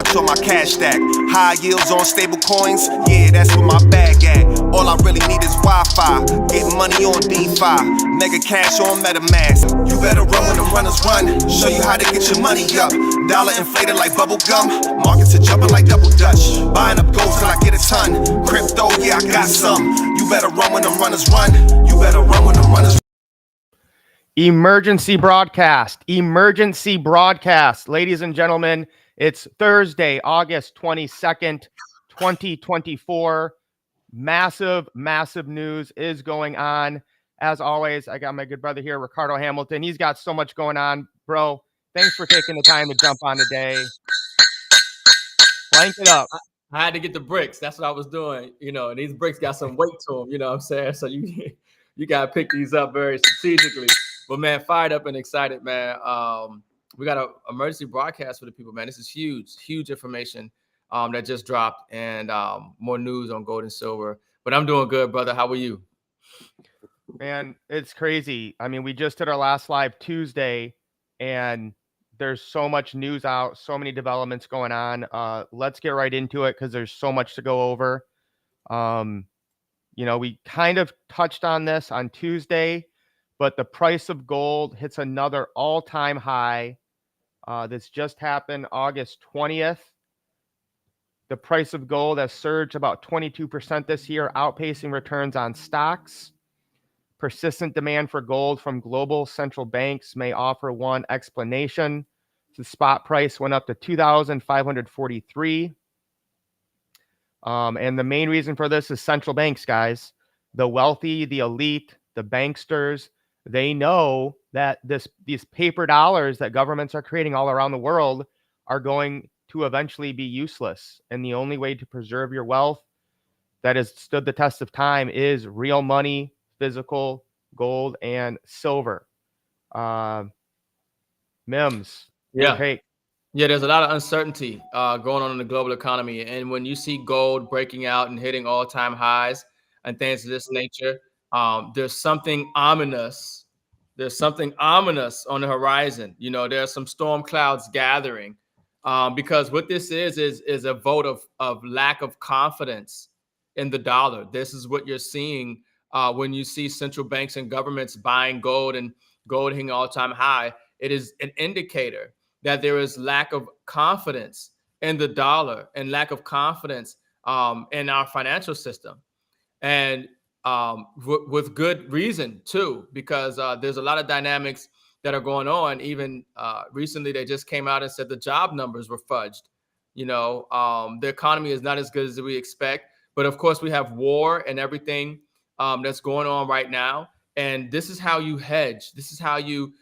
Cash on my cash stack. High yields on stable coins. Yeah, that's where my bag at. All I really need is Wi-Fi. Get money on DeFi. Mega cash on MetaMask. You better run when the runners run. Show you how to get your money up. Dollar inflated like bubble gum. Markets are jumping like double dutch. Buying up gold till I get a ton. Crypto, yeah, I got some. You better run when the runners run. You better run when the runners run. Emergency broadcast. Ladies and gentlemen, it's Thursday, August 22nd, 2024. Massive news is going on. As always, I got my good brother here, Ricardo Hamilton. He's got so much going on. Bro, thanks for taking the time to jump on today. Blank it up. I had to get the bricks. That's what I was doing, and these bricks got some weight to them, you know what I'm saying? So you got to pick these up very strategically. But, man, fired up and excited, man. We got an emergency broadcast for the people, man. This is huge information that just dropped, and more news on gold and silver. But I'm doing good, brother. How are you? Man, it's crazy. I mean, we just did our last live Tuesday, and there's so much news out, so many developments going on. Let's get right into it because there's so much to go over. We kind of touched on this on Tuesday, but the price of gold hits another all-time high. This just happened August 20th. The price of gold has surged about 22% this year, outpacing returns on stocks. Persistent demand for gold from global central banks may offer one explanation. The spot price went up to $2,543. And the main reason for this is central banks, guys. The wealthy, the elite, the banksters, they know that these paper dollars that governments are creating all around the world are going to eventually be useless. And the only way to preserve your wealth that has stood the test of time is real money, physical gold and silver. M.I.M.S. Yeah, there's a lot of uncertainty going on in the global economy. And when you see gold breaking out and hitting all-time highs and things of this nature, there's something ominous. There's something ominous on the horizon. There's some storm clouds gathering because what this is a vote of lack of confidence in the dollar. This is what you're seeing when you see central banks and governments buying gold and gold hitting all-time high. It is an indicator that there is lack of confidence in the dollar and lack of confidence in our financial system. And with good reason, too, because there's a lot of dynamics that are going on. Even recently, they just came out and said the job numbers were fudged. The economy is not as good as we expect. But, of course, we have war and everything that's going on right now. And this is how you hedge. This is how you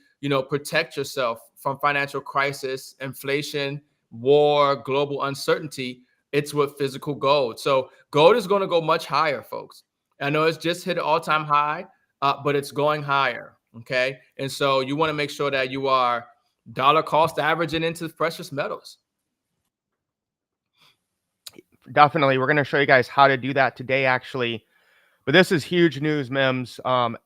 protect yourself from financial crisis, inflation, war, global uncertainty. It's with physical gold. So gold is going to go much higher, folks. I know it's just hit an all-time high, but it's going higher. Okay. And so you want to make sure that you are dollar cost averaging into precious metals. Definitely. We're going to show you guys how to do that today, actually. But this is huge news, Mims.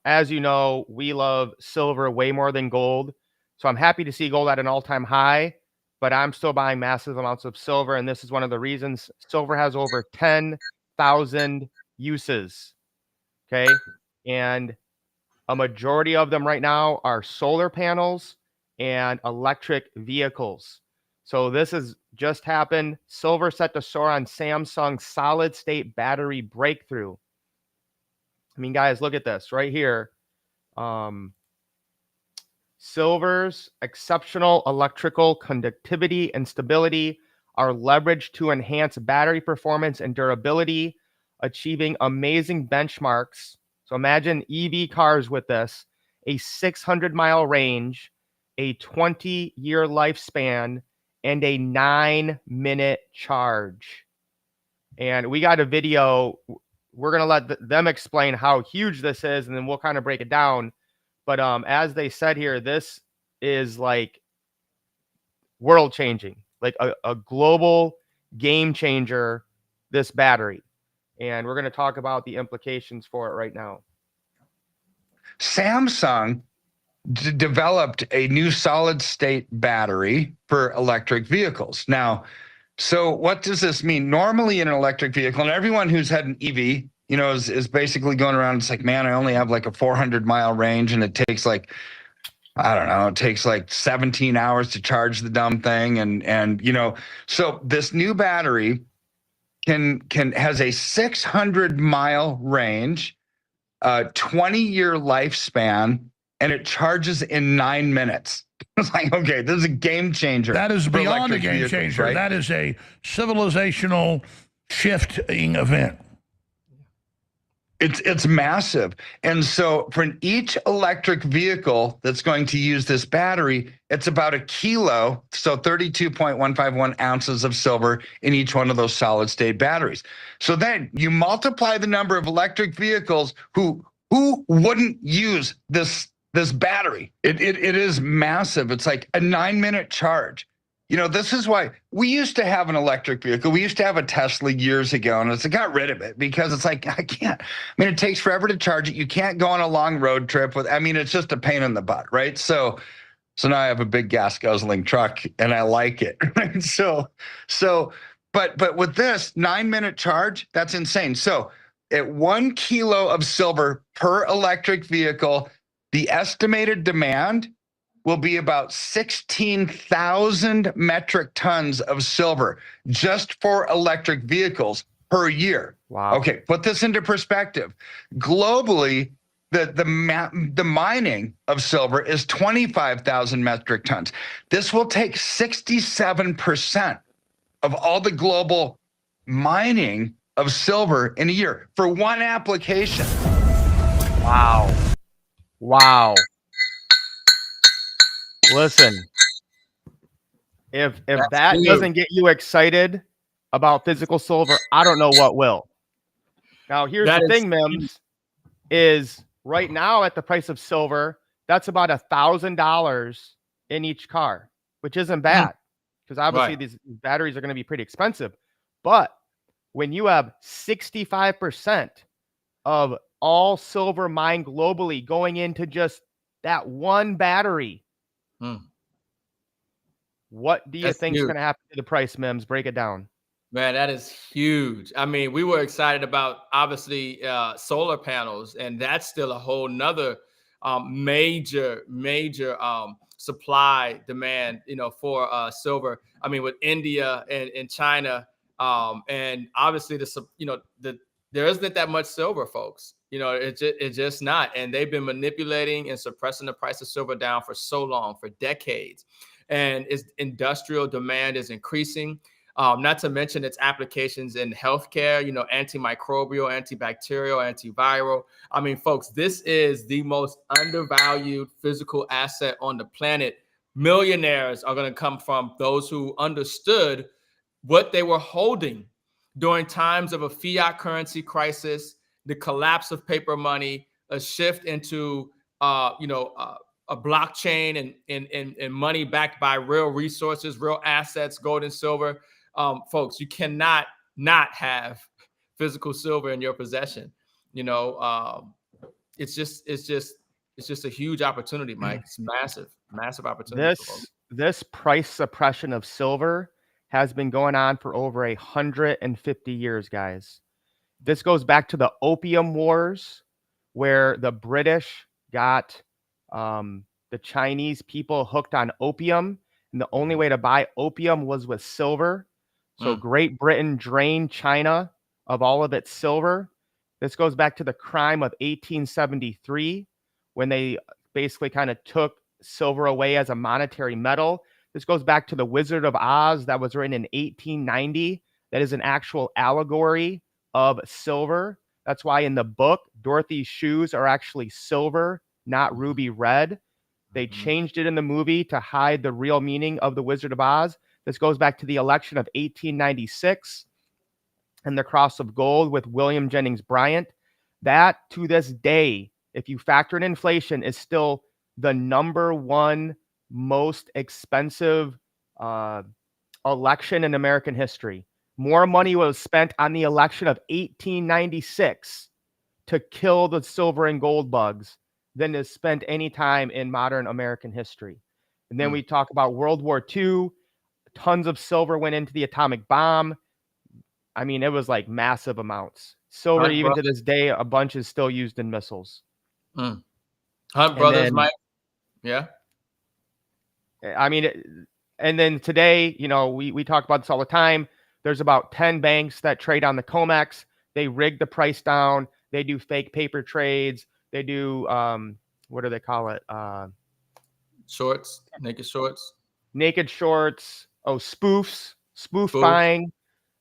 As you know, we love silver way more than gold. So I'm happy to see gold at an all-time high, but I'm still buying massive amounts of silver. And this is one of the reasons. Silver has over 10,000 uses. Okay. And a majority of them right now are solar panels and electric vehicles. So this has just happened. Silver set to soar on Samsung's solid state battery breakthrough. I mean, guys, look at this right here. Silver's exceptional electrical conductivity and stability are leveraged to enhance battery performance and durability, achieving amazing benchmarks. So imagine EV cars with this, a 600-mile range, a 20-year lifespan, and a 9-minute charge. And we got a video. We're going to let them explain how huge this is, and then we'll kind of break it down. But as they said here, this is like world changing, like a global game changer, this battery. And we're going to talk about the implications for it right now. Samsung developed a new solid state battery for electric vehicles. Now, So what does this mean? Normally in an electric vehicle, and everyone who's had an EV, is basically going around. It's like, man, I only have like a 400-mile range, and it takes like, I don't know, it takes like 17 hours to charge the dumb thing, and so this new battery has a 600-mile range, 20-year lifespan, and it charges in 9 minutes. It's like, okay, this is a game changer. That is beyond a game vehicles, changer. right? That is a civilizational shifting event. It's massive. And so for each electric vehicle that's going to use this battery, it's about a kilo, so 32.151 ounces of silver in each one of those solid state batteries. So then you multiply the number of electric vehicles who wouldn't use this battery. It is massive. It's like a 9-minute charge. This is why we used to have an electric vehicle. We used to have a Tesla years ago, and I got rid of it because it's like, I can't. I mean, it takes forever to charge it. You can't go on a long road trip it's just a pain in the butt, right? So now I have a big gas guzzling truck, and I like it. Right? But with this 9-minute charge, that's insane. So at 1 kilo of silver per electric vehicle, the estimated demand will be about 16,000 metric tons of silver just for electric vehicles per year. Wow. Okay, put this into perspective. Globally, the mining of silver is 25,000 metric tons. This will take 67% of all the global mining of silver in a year for one application. Wow. Listen, if that doesn't get you excited about physical silver, I don't know what will. Now, here's the thing, M.I.M.S, is right now at the price of silver, that's about $1,000 in each car, which isn't bad because obviously these batteries are going to be pretty expensive. But when you have 65% of all silver mined globally going into just that one battery, what do you think is going to happen to the price, M.I.M.S? Break it down. Man, that is huge. I mean, we were excited about obviously solar panels, and that's still a whole nother major supply demand, for silver. I mean, with India and China, and obviously there isn't that much silver, folks. It's just not, and they've been manipulating and suppressing the price of silver down for so long, for decades, and its industrial demand is increasing. Not to mention its applications in healthcare, antimicrobial, antibacterial, antiviral. I mean, folks, this is the most undervalued physical asset on the planet. Millionaires are going to come from those who understood what they were holding during times of a fiat currency crisis, the collapse of paper money, a shift into, a blockchain and money backed by real resources, real assets, gold and silver. Folks, you cannot not have physical silver in your possession. It's just a huge opportunity, Mike. It's massive opportunity. This price suppression of silver has been going on for over 150 years, guys. This goes back to the Opium Wars, where the British got the Chinese people hooked on opium, and the only way to buy opium was with silver. So Great Britain drained China of all of its silver. This goes back to the crime of 1873, when they basically kind of took silver away as a monetary metal. This goes back to the Wizard of Oz that was written in 1890. That is an actual allegory of silver. That's why in the book, Dorothy's shoes are actually silver, not ruby red. They changed it in the movie to hide the real meaning of the Wizard of Oz. This goes back to the election of 1896 and the cross of gold with William Jennings Bryant. That, to this day, if you factor in inflation, is still the #1 most expensive election in American history. More money was spent on the election of 1896 to kill the silver and gold bugs than is spent any time in modern American history. And then we talk about World War II. tons of silver went into the atomic bomb. I mean, it was like massive amounts. Silver, Hunt even to brothers, this day, a bunch is still used in missiles. Hunt And brothers, then, Mike. Yeah. I mean, and then today, you know, we talk about this all the time. There's about 10 banks that trade on the COMEX. They rig the price down. They do fake paper trades. They do, what do they call it? Shorts, naked shorts. Naked shorts. Oh, spoof Spoof. buying.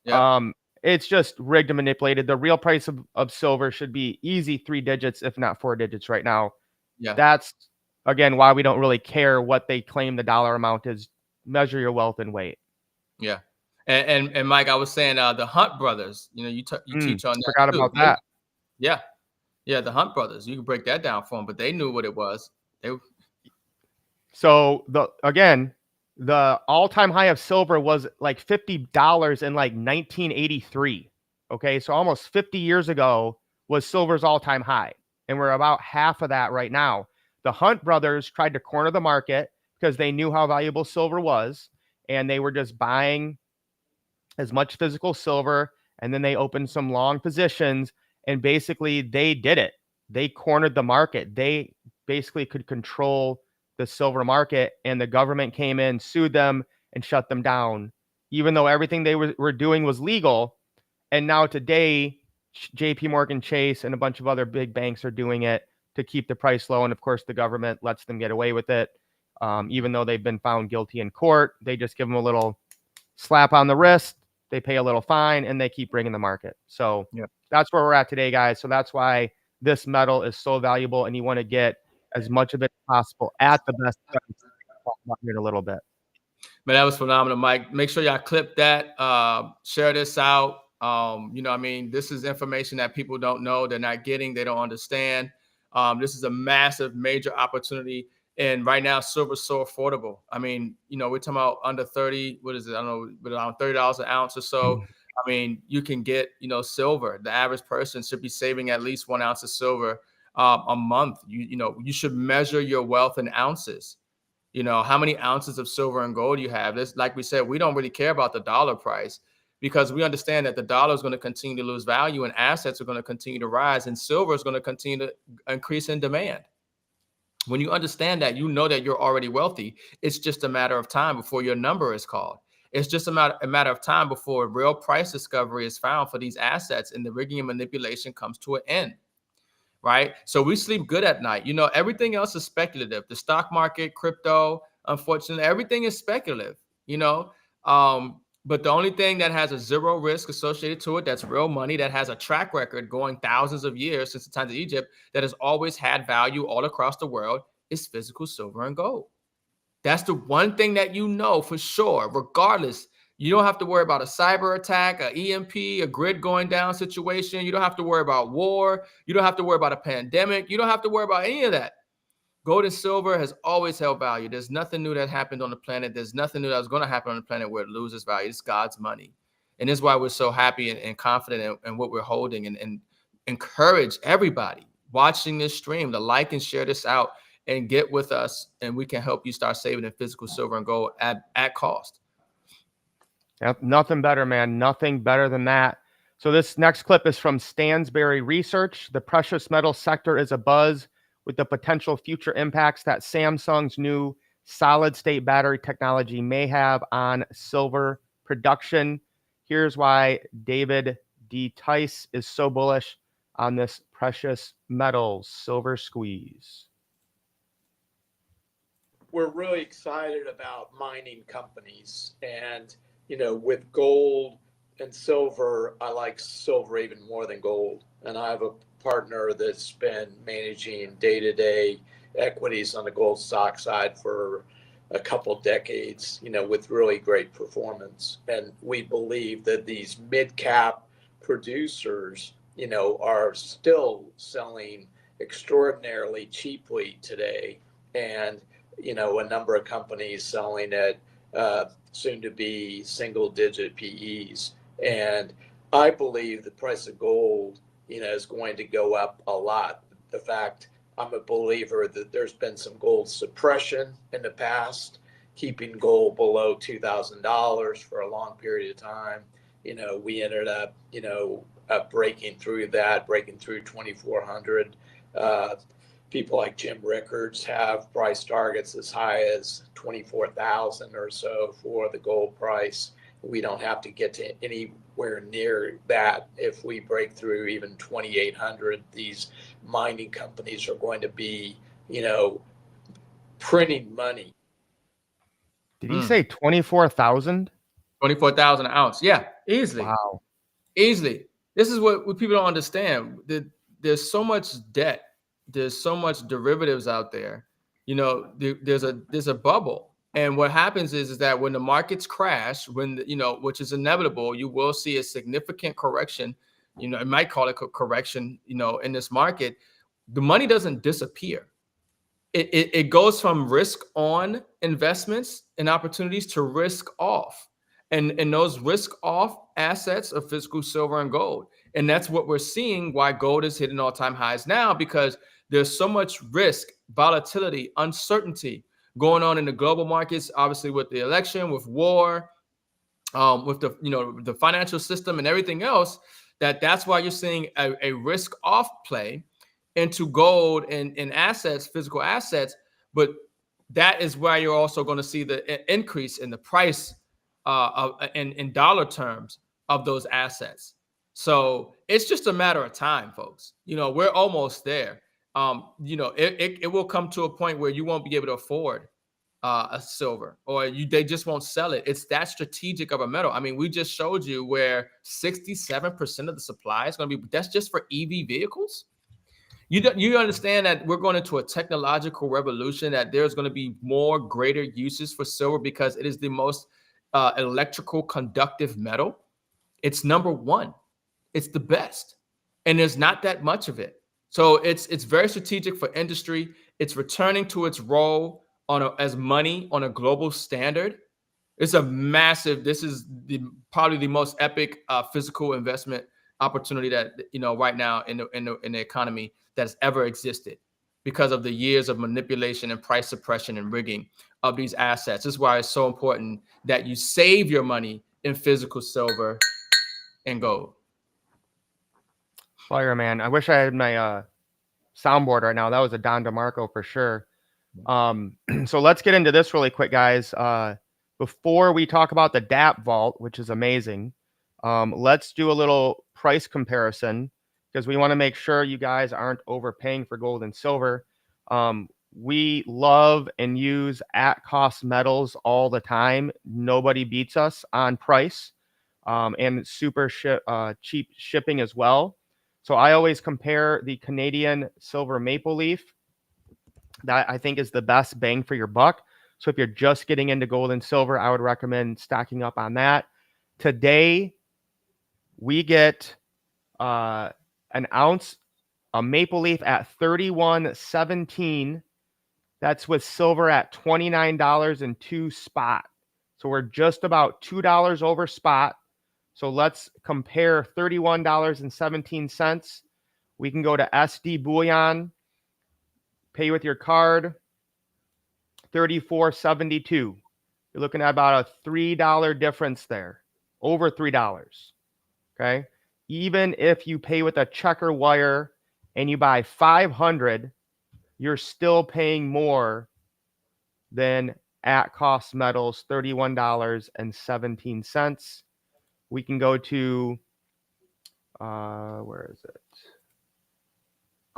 Yeah. It's just rigged and manipulated. The real price of silver should be easy 3 digits, if not 4 digits right now. Yeah. That's, again, why we don't really care what they claim the dollar amount is. Measure your wealth in weight. Yeah. And Mike, I was saying the Hunt brothers, you know, you teach on that Forgot too. about that. Yeah. Yeah, the Hunt brothers. You can break that down for them, but they knew what it was. So the all-time high of silver was like $50 in like 1983. Okay, so almost 50 years ago was silver's all-time high, and we're about half of that right now. The Hunt brothers tried to corner the market because they knew how valuable silver was, and they were just buying as much physical silver, and then they opened some long positions, and basically they did it. They cornered the market. They basically could control the silver market, and the government came in, sued them, and shut them down, even though everything they were doing was legal. And now today, JP Morgan Chase and a bunch of other big banks are doing it to keep the price low. And of course, the government lets them get away with it. Even though they've been found guilty in court, they just give them a little slap on the wrist, they pay a little fine, and they keep bringing the market. So that's where we're at today, guys. So that's why this metal is so valuable, and you want to get as much of it as possible at the best price. I'll talk about here in a little bit. Man, that was phenomenal, Mike. Make sure y'all clip that, share this out. You know, I mean, this is information that people don't know, they're not getting, they don't understand. This is a massive, major opportunity. And right now, silver's so affordable. I mean, you know, we're talking about under 30, what is it? I don't know, but around $30 an ounce or so. I mean, you can get, you know, silver. The average person should be saving at least 1 ounce of silver a month. You know, you should measure your wealth in ounces. You know, how many ounces of silver and gold you have. This, like we said, we don't really care about the dollar price because we understand that the dollar is going to continue to lose value and assets are going to continue to rise and silver is going to continue to increase in demand. When you understand that, you know that you're already wealthy. It's just a matter of time before your number is called. It's just a matter of time before real price discovery is found for these assets and the rigging and manipulation comes to an end. Right? So we sleep good at night. You know, everything else is speculative. The stock market, crypto, unfortunately, everything is speculative, you know. But the only thing that has a zero risk associated to it, that's real money, that has a track record going thousands of years since the times of Egypt, that has always had value all across the world, is physical silver and gold. That's the one thing that you know for sure, regardless. You don't have to worry about a cyber attack, a EMP, a grid going down situation. You don't have to worry about war. You don't have to worry about a pandemic. You don't have to worry about any of that. Gold and silver has always held value. There's nothing new that happened on the planet. There's nothing new that was going to happen on the planet where it loses value. It's God's money. And this is why we're so happy and confident in what we're holding and encourage everybody watching this stream to like and share this out and get with us, and we can help you start saving in physical silver and gold at cost. Yep, nothing better, man. Nothing better than that. So this next clip is from Stansberry Research. The precious metal sector is abuzz with the potential future impacts that Samsung's new solid-state battery technology may have on silver production. Here's why David D. Tice is so bullish on this precious metals silver squeeze. We're really excited about mining companies, and you know, with gold and silver, I like silver even more than gold. And I have a partner that's been managing day-to-day equities on the gold stock side for a couple decades, you know, with really great performance. And we believe that these mid-cap producers, you know, are still selling extraordinarily cheaply today. And you know, a number of companies selling at soon to be single digit PEs. And I believe the price of gold, you know, is going to go up a lot. The fact, I'm a believer that there's been some gold suppression in the past. keeping gold below $2,000 for a long period of time. We ended up, breaking through 2,400. People like Jim Rickards have price targets as high as 24,000 or so for the gold price. We don't have to get to anywhere near that. If we break through even 2,800, these mining companies are going to be, printing money. Did he say 24,000? 24,000 an ounce. Yeah, easily. Wow. Easily. This is what people don't understand. There's so much debt. There's so much derivatives out there. There's a bubble. And what happens is that when the markets crash, which is inevitable, you will see a significant correction. I might call it a correction, in this market. The money doesn't disappear. It goes from risk on investments and opportunities to risk off. And those risk off assets are physical silver and gold. And that's what we're seeing why gold is hitting all-time highs now, because there's so much risk, volatility, uncertainty going on in the global markets, obviously with the election, with war, with the financial system and everything else, that's why you're seeing a risk off play into gold and assets, physical assets. But that is where you're also going to see the increase in the price in dollar terms of those assets. So it's just a matter of time, folks. We're almost there. It will come to a point where you won't be able to afford a silver, or they just won't sell it. It's that strategic of a metal. I mean, we just showed you where 67% of the supply is going to be. That's just for EV vehicles. You understand that we're going into a technological revolution, that there's going to be more greater uses for silver because it is the most electrical conductive metal. It's number one. It's the best. And there's not that much of it. So it's very strategic for industry. It's returning to its role as money on a global standard. It's a massive, this is probably the most epic physical investment opportunity that, right now in the economy that's ever existed, because of the years of manipulation and price suppression and rigging of these assets. This is why it's so important that you save your money in physical silver and gold. Fire, man. I wish I had my soundboard right now. That was a Don DeMarco for sure. So let's get into this really quick, guys. Before we talk about the DAP Vault, which is amazing, let's do a little price comparison, because we want to make sure you guys aren't overpaying for gold and silver. We love and use at cost metals all the time. Nobody beats us on price, and super cheap shipping as well. So I always compare the Canadian silver maple leaf. That I think is the best bang for your buck. So if you're just getting into gold and silver, I would recommend stocking up on that. Today, we get an ounce, a maple leaf at $31.17. That's with silver at $29.02 spot. So we're just about $2 over spot. So let's compare $31.17. We can go to SD Bullion, pay with your card, $34.72. You're looking at about a $3 difference there, over $3. Okay. Even if you pay with a checker wire and you buy 500, you're still paying more than at cost metals, $31.17. We can go to, where is it?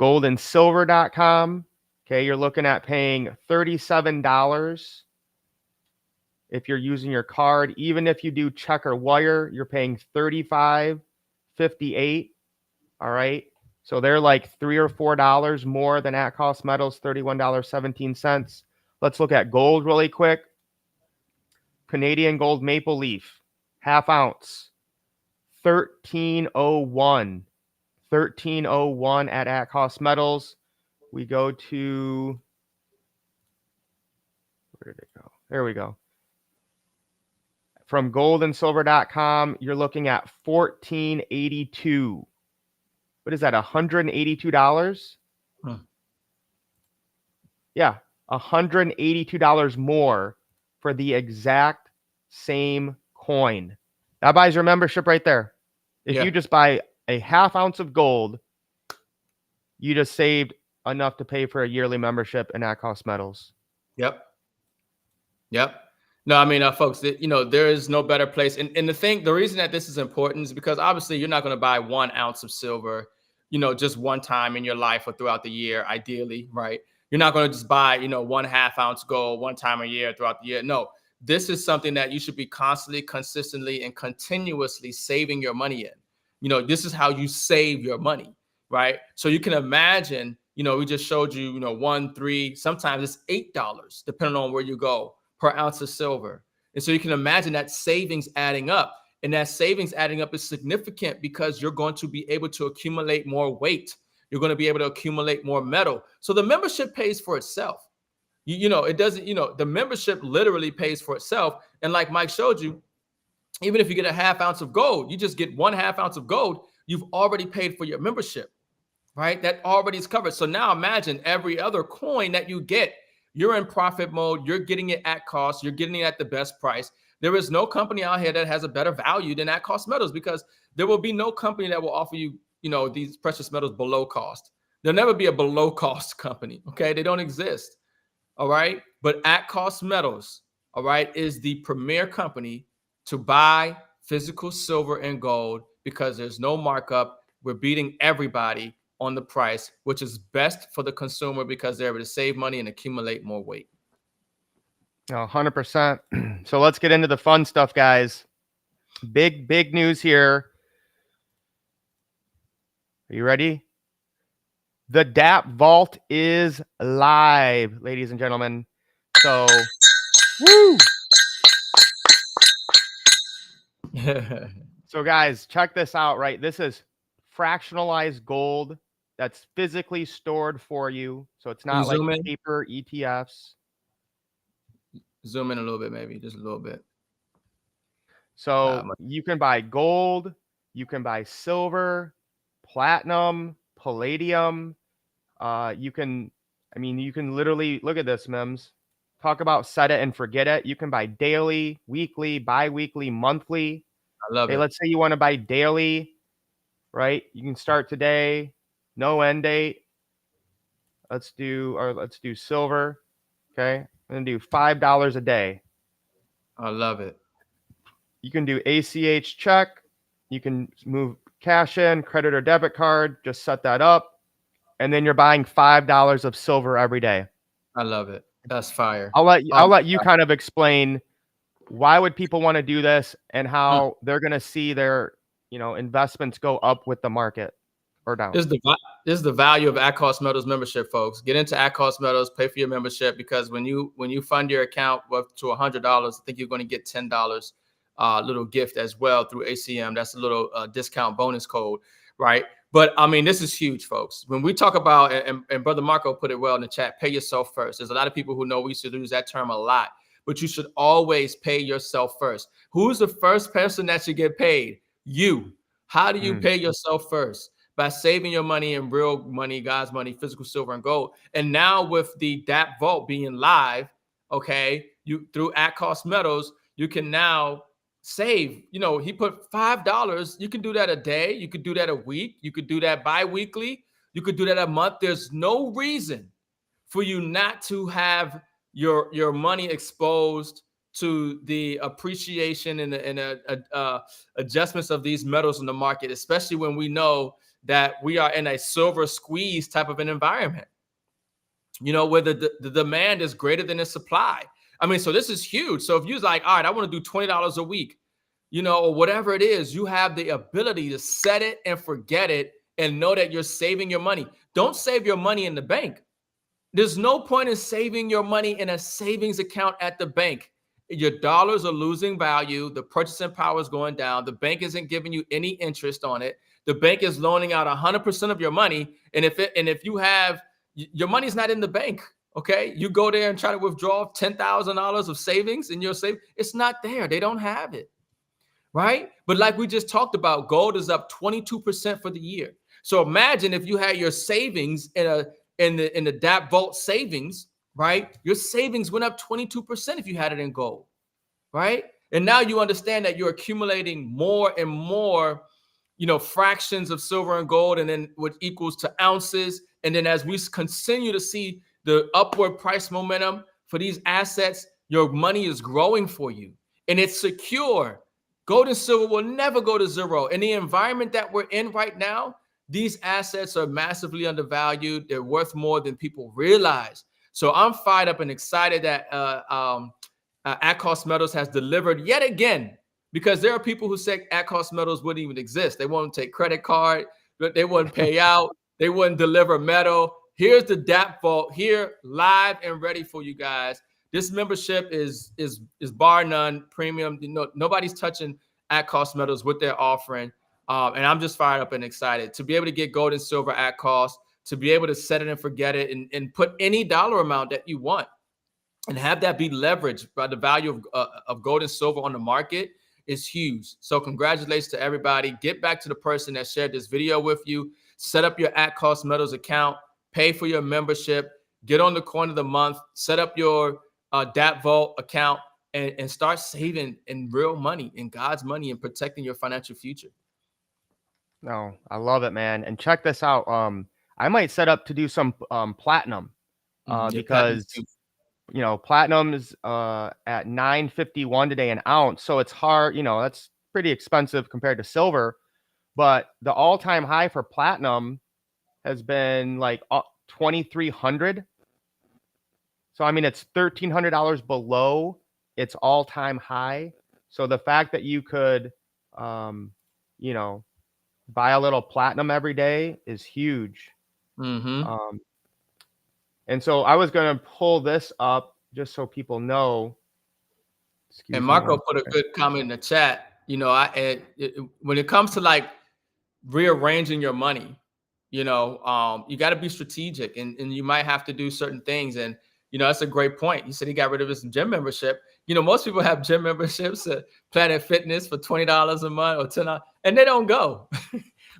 Goldandsilver.com. Okay, you're looking at paying $37 if you're using your card. Even if you do checker wire, you're paying $35.58. All right. So they're like $3 or $4 more than at cost metals, $31.17. Let's look at gold really quick. Canadian gold maple leaf, half ounce, $13.01. $13.01 at cost metals. We go to, where did it go? There we go. From goldandsilver.com, you're looking at $14.82. What is that, $182? Yeah, $182 more for the exact same coin. That buys your membership right there. If you just buy a ½ ounce of gold, you just saved enough to pay for a yearly membership in At Cost Metals. Yep. No, I mean, folks, there is no better place. And the reason that this is important is because obviously you're not going to buy 1 ounce of silver, just one time in your life or throughout the year, ideally, right? You're not going to just buy, 1/2 ounce gold one time a year throughout the year. No, this is something that you should be constantly, consistently, and continuously saving your money in. This is how you save your money, right? So you can imagine, we just showed you, $1, $3, sometimes it's $8, depending on where you go, per ounce of silver. And so you can imagine that savings adding up. And that savings adding up is significant because you're going to be able to accumulate more weight. You're going to be able to accumulate more metal. So the membership pays for itself. It doesn't, the membership literally pays for itself. And like Mike showed you, even if you get a ½ ounce of gold, you just get 1/2 ounce of gold, you've already paid for your membership, right? That already is covered. So now imagine every other coin that you get, you're in profit mode. You're getting it at cost. You're getting it at the best price. There is no company out here that has a better value than At Cost Metals, because there will be no company that will offer you, these precious metals below cost. There'll never be a below cost company. Okay. They don't exist. All right. But At Cost Metals, all right, is the premier company to buy physical silver and gold because there's no markup. We're beating everybody on the price, which is best for the consumer because they're able to save money and accumulate more weight. 100%. So let's get into the fun stuff, guys. Big news here. Are you ready? The DAP Vault is live, ladies and gentlemen. So, woo! So guys, check this out, right? This is fractionalized gold that's physically stored for you. So it's not like paper ETFs. Zoom in a little bit, maybe just a little bit. So you can buy gold, you can buy silver, platinum, palladium. You can literally look at this, M.I.M.S. Talk about set it and forget it. You can buy daily, weekly, bi-weekly, monthly. I love it. Let's say you want to buy daily, right? You can start today, no end date. Let's do silver. Okay. I'm going to do $5 a day. I love it. You can do ACH check. You can move cash in, credit or debit card. Just set that up. And then you're buying $5 of silver every day. I love it. That's fire. I'll let you kind of explain why would people want to do this and how they're going to see their, investments go up with the market or down. This is the value of At Cost Metals membership, folks. Get into At Cost Metals, pay for your membership, because when you fund your account up to $100, I think you're going to get $10 little gift as well through ACM. That's a little discount bonus code, right? But I mean, this is huge, folks. When we talk about, and Brother Marco put it well in the chat, pay yourself first. There's a lot of people who know we used to use that term a lot, but you should always pay yourself first. Who's the first person that should get paid? You. How do you pay yourself first? By saving your money in real money, God's money, physical silver and gold. And now with the DAP Vault being live, okay, you through At Cost Metals, you can now save. He put $5. You can do that a day. You could do that a week. You could do that bi-weekly. You could do that a month. There's no reason for you not to have your money exposed to the appreciation and adjustments of these metals in the market, especially when we know that we are in a silver squeeze type of an environment, where the demand is greater than the supply. I mean, so this is huge. So if you're like, all right, I want to do $20 a week, or whatever it is, you have the ability to set it and forget it and know that you're saving your money. Don't save your money in the bank. There's no point in saving your money in a savings account at the bank. Your dollars are losing value. The purchasing power is going down. The bank isn't giving you any interest on it. The bank is loaning out 100% of your money. And if you have, your money's not in the bank. Okay. You go there and try to withdraw $10,000 of savings in your save. It's not there. They don't have it. Right. But like we just talked about, gold is up 22% for the year. So imagine if you had your savings in the DAP Vault savings, right? Your savings went up 22% if you had it in gold, right? And now you understand that you're accumulating more and more, fractions of silver and gold, and then what equals to ounces. And then as we continue to see the upward price momentum for these assets, your money is growing for you and it's secure. Gold and silver will never go to zero. In the environment that we're in right now, these assets are massively undervalued. They're worth more than people realize. So I'm fired up and excited that At-Cost Metals has delivered yet again, because there are people who say At-Cost Metals wouldn't even exist. They won't take credit card, but they wouldn't pay out. They wouldn't deliver metal. Here's the DAP Vault here, live and ready for you guys. This membership is bar none premium. Nobody's touching At-Cost Metals with their offering. And I'm just fired up and excited to be able to get gold and silver at cost, to be able to set it and forget it, and put any dollar amount that you want and have that be leveraged by the value of gold and silver on the market is huge. So congratulations to everybody. Get back to the person that shared this video with you. Set up your At-Cost Metals account, pay for your membership, get on the coin of the month, set up your DAP Vault account, and start saving in real money, in God's money, and protecting your financial future. No, I love it, man. And check this out. I might set up to do some platinum because platinum is at $9.51 today an ounce. So it's hard, that's pretty expensive compared to silver. But the all-time high for platinum has been like $2,300. So I mean, it's $1,300 below its all-time high. So the fact that you could, buy a little platinum every day is huge. Mm-hmm. And so I was going to pull this up just so people know. And Marco put a good comment in the chat. When it comes to like rearranging your money, you got to be strategic, and you might have to do certain things. And that's a great point. He said he got rid of his gym membership. Most people have gym memberships at Planet Fitness for $20 a month or $10, and they don't go.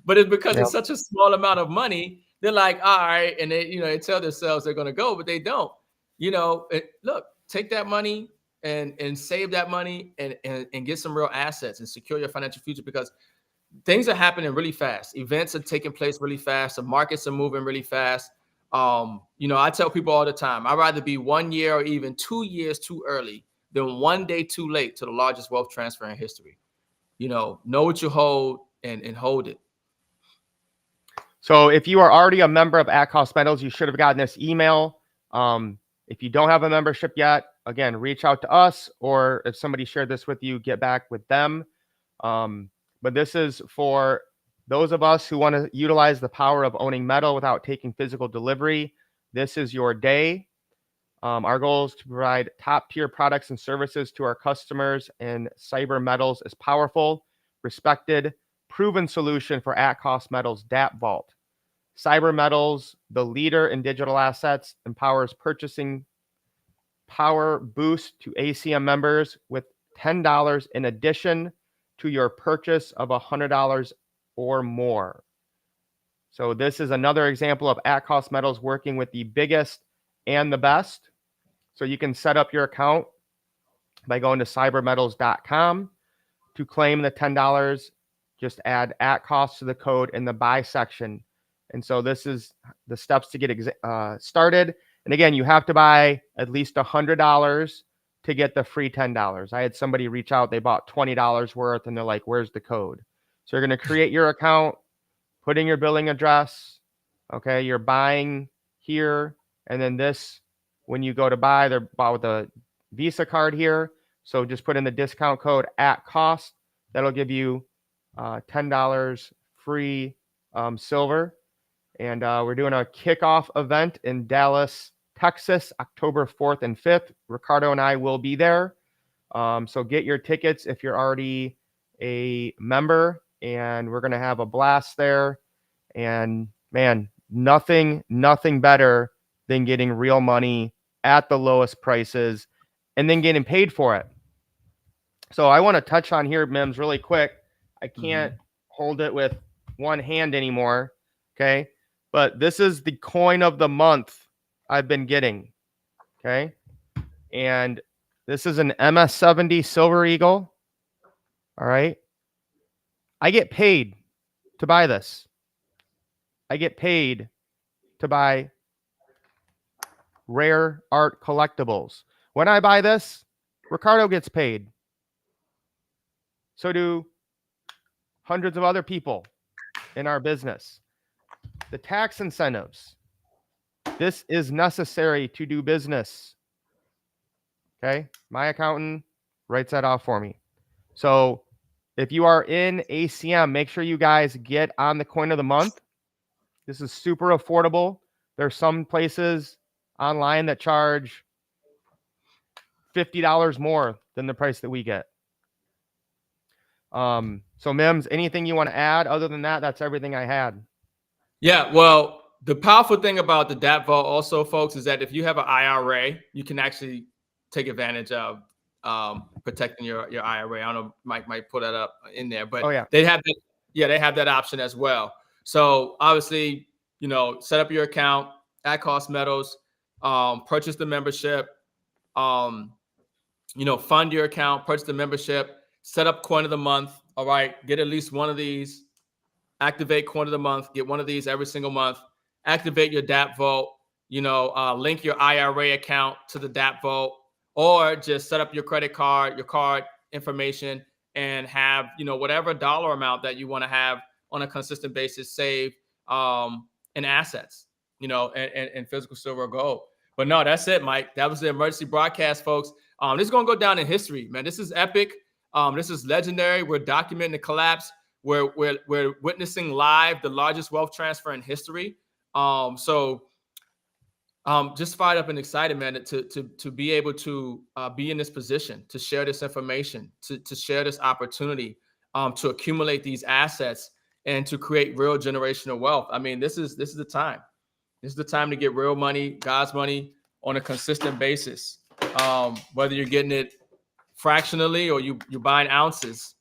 But it's because it's such a small amount of money. They're like, all right, and they tell themselves they're going to go, but they don't. Look, take that money and save that money and get some real assets and secure your financial future, because things are happening really fast. Events are taking place really fast. The markets are moving really fast. I tell people all the time, I'd rather be 1 year or even 2 years too early than 1 day too late to the largest wealth transfer in history. Know what you hold and hold it. So if you are already a member of At-Cost Metals, you should have gotten this email. If you don't have a membership yet, again, reach out to us, or if somebody shared this with you, get back with them. But this is for those of us who want to utilize the power of owning metal without taking physical delivery. This is your day. Our goal is to provide top-tier products and services to our customers, and Cyber Metals is powerful, respected, proven solution for At-Cost Metals DAP Vault. Cyber Metals, the leader in digital assets, empowers purchasing power boost to ACM members with $10 in addition to your purchase of $100 or more. So this is another example of At-Cost Metals working with the biggest and the best. So you can set up your account by going to cybermetals.com to claim the $10. Just add At-Cost to the code in the buy section. And so this is the steps to get started. And again, you have to buy at least $100 to get the free $10. I had somebody reach out, they bought $20 worth, and they're like, where's the code? So you're going to create your account, put in your billing address. Okay, you're buying here. And then this, when you go to buy, they're bought with a Visa card here. So just put in the discount code At-Cost. That'll give you $10 free silver. And we're doing a kickoff event in Dallas, Texas, October 4th and 5th. Ricardo and I will be there. So get your tickets if you're already a member, and we're going to have a blast there. And man, nothing better than getting real money at the lowest prices and then getting paid for it. So I want to touch on here, M.I.M.S, really quick. I can't hold it with one hand anymore. Okay. But this is the coin of the month I've been getting. Okay. And this is an MS-70 Silver Eagle. All right. I get paid to buy this. I get paid to buy rare art collectibles. When I buy this, Ricardo gets paid. So do hundreds of other people in our business. The tax incentives. This is necessary to do business. Okay. My accountant writes that off for me. So if you are in ACM, make sure you guys get on the coin of the month. This is super affordable. There's some places online that charge $50 more than the price that we get. So Mims, anything you want to add? Other than that, that's everything I had. Yeah, well, the powerful thing about the DAP Vault also, folks, is that if you have an IRA, you can actually take advantage of protecting your IRA. I don't know, Mike might put that up in there, but they have that. Yeah, they have that option as well. So obviously, set up your account at Cost Metals, purchase the membership, fund your account, purchase the membership, set up coin of the month. All right, get at least one of these. Activate coin of the month. Get one of these every single month. Activate your DAP Vault. Link your IRA account to the DAP Vault, or just set up your credit card, your card information, and have whatever dollar amount that you want to have on a consistent basis saved in assets, and physical silver or gold. But no, that's it, Mike. That was the emergency broadcast, folks. This is gonna go down in history, man. This is epic. This is legendary. We're documenting the collapse. We're witnessing live the largest wealth transfer in history. Just fired up and excited, man, to be able to be in this position, to share this information, to share this opportunity, to accumulate these assets and to create real generational wealth. I mean, this is the time. This is the time to get real money, God's money, on a consistent basis. Whether you're getting it fractionally or you're buying ounces,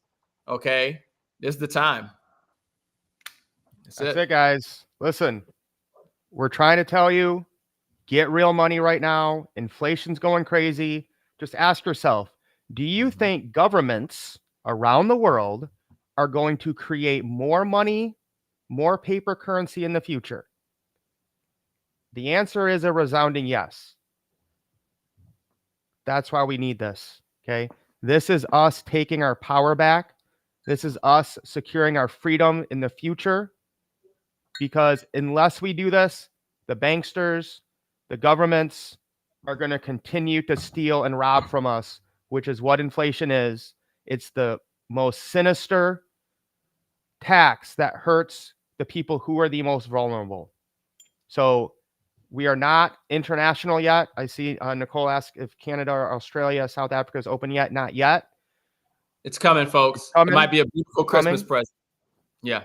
okay? This is the time. That's it, guys. Listen, we're trying to tell you, get real money right now. Inflation's going crazy. Just ask yourself, do you think governments around the world are going to create more money, more paper currency in the future? The answer is a resounding yes. That's why we need this, okay? This is us taking our power back. This is us securing our freedom in the future. Because unless we do this, the banksters, the governments are going to continue to steal and rob from us, which is what inflation is. It's the most sinister tax that hurts the people who are the most vulnerable. So we are not international yet. I see Nicole asked if Canada or Australia, South Africa is open yet. Not yet. It's coming, folks. It might be a beautiful Christmas present. Yeah.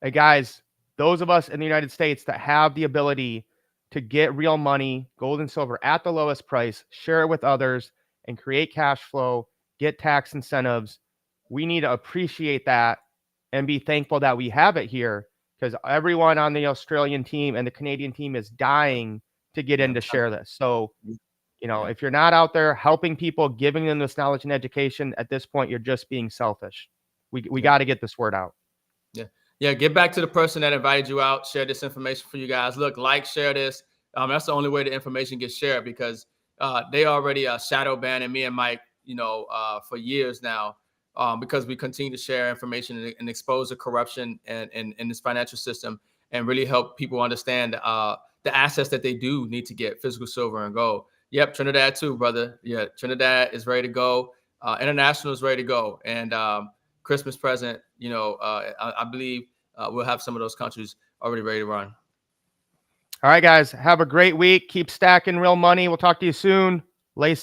Hey, guys, those of us in the United States that have the ability to get real money, gold and silver at the lowest price, share it with others, and create cash flow, get tax incentives, we need to appreciate that and be thankful that we have it here, because everyone on the Australian team and the Canadian team is dying to get in to share this. So, if you're not out there helping people, giving them this knowledge and education, at this point, you're just being selfish. We got to get this word out. Yeah, get back to the person that invited you out. Share this information for you guys. Look, share this. That's the only way the information gets shared, because they already shadow banning me and Mike, for years now, because we continue to share information and expose the corruption in this financial system and really help people understand the assets that they do need to get: physical silver and gold. Yep, Trinidad too, brother. Yeah, Trinidad is ready to go. International is ready to go. And Christmas present, I believe we'll have some of those countries already ready to run. All right, guys, have a great week. Keep stacking real money. We'll talk to you soon. Lace up.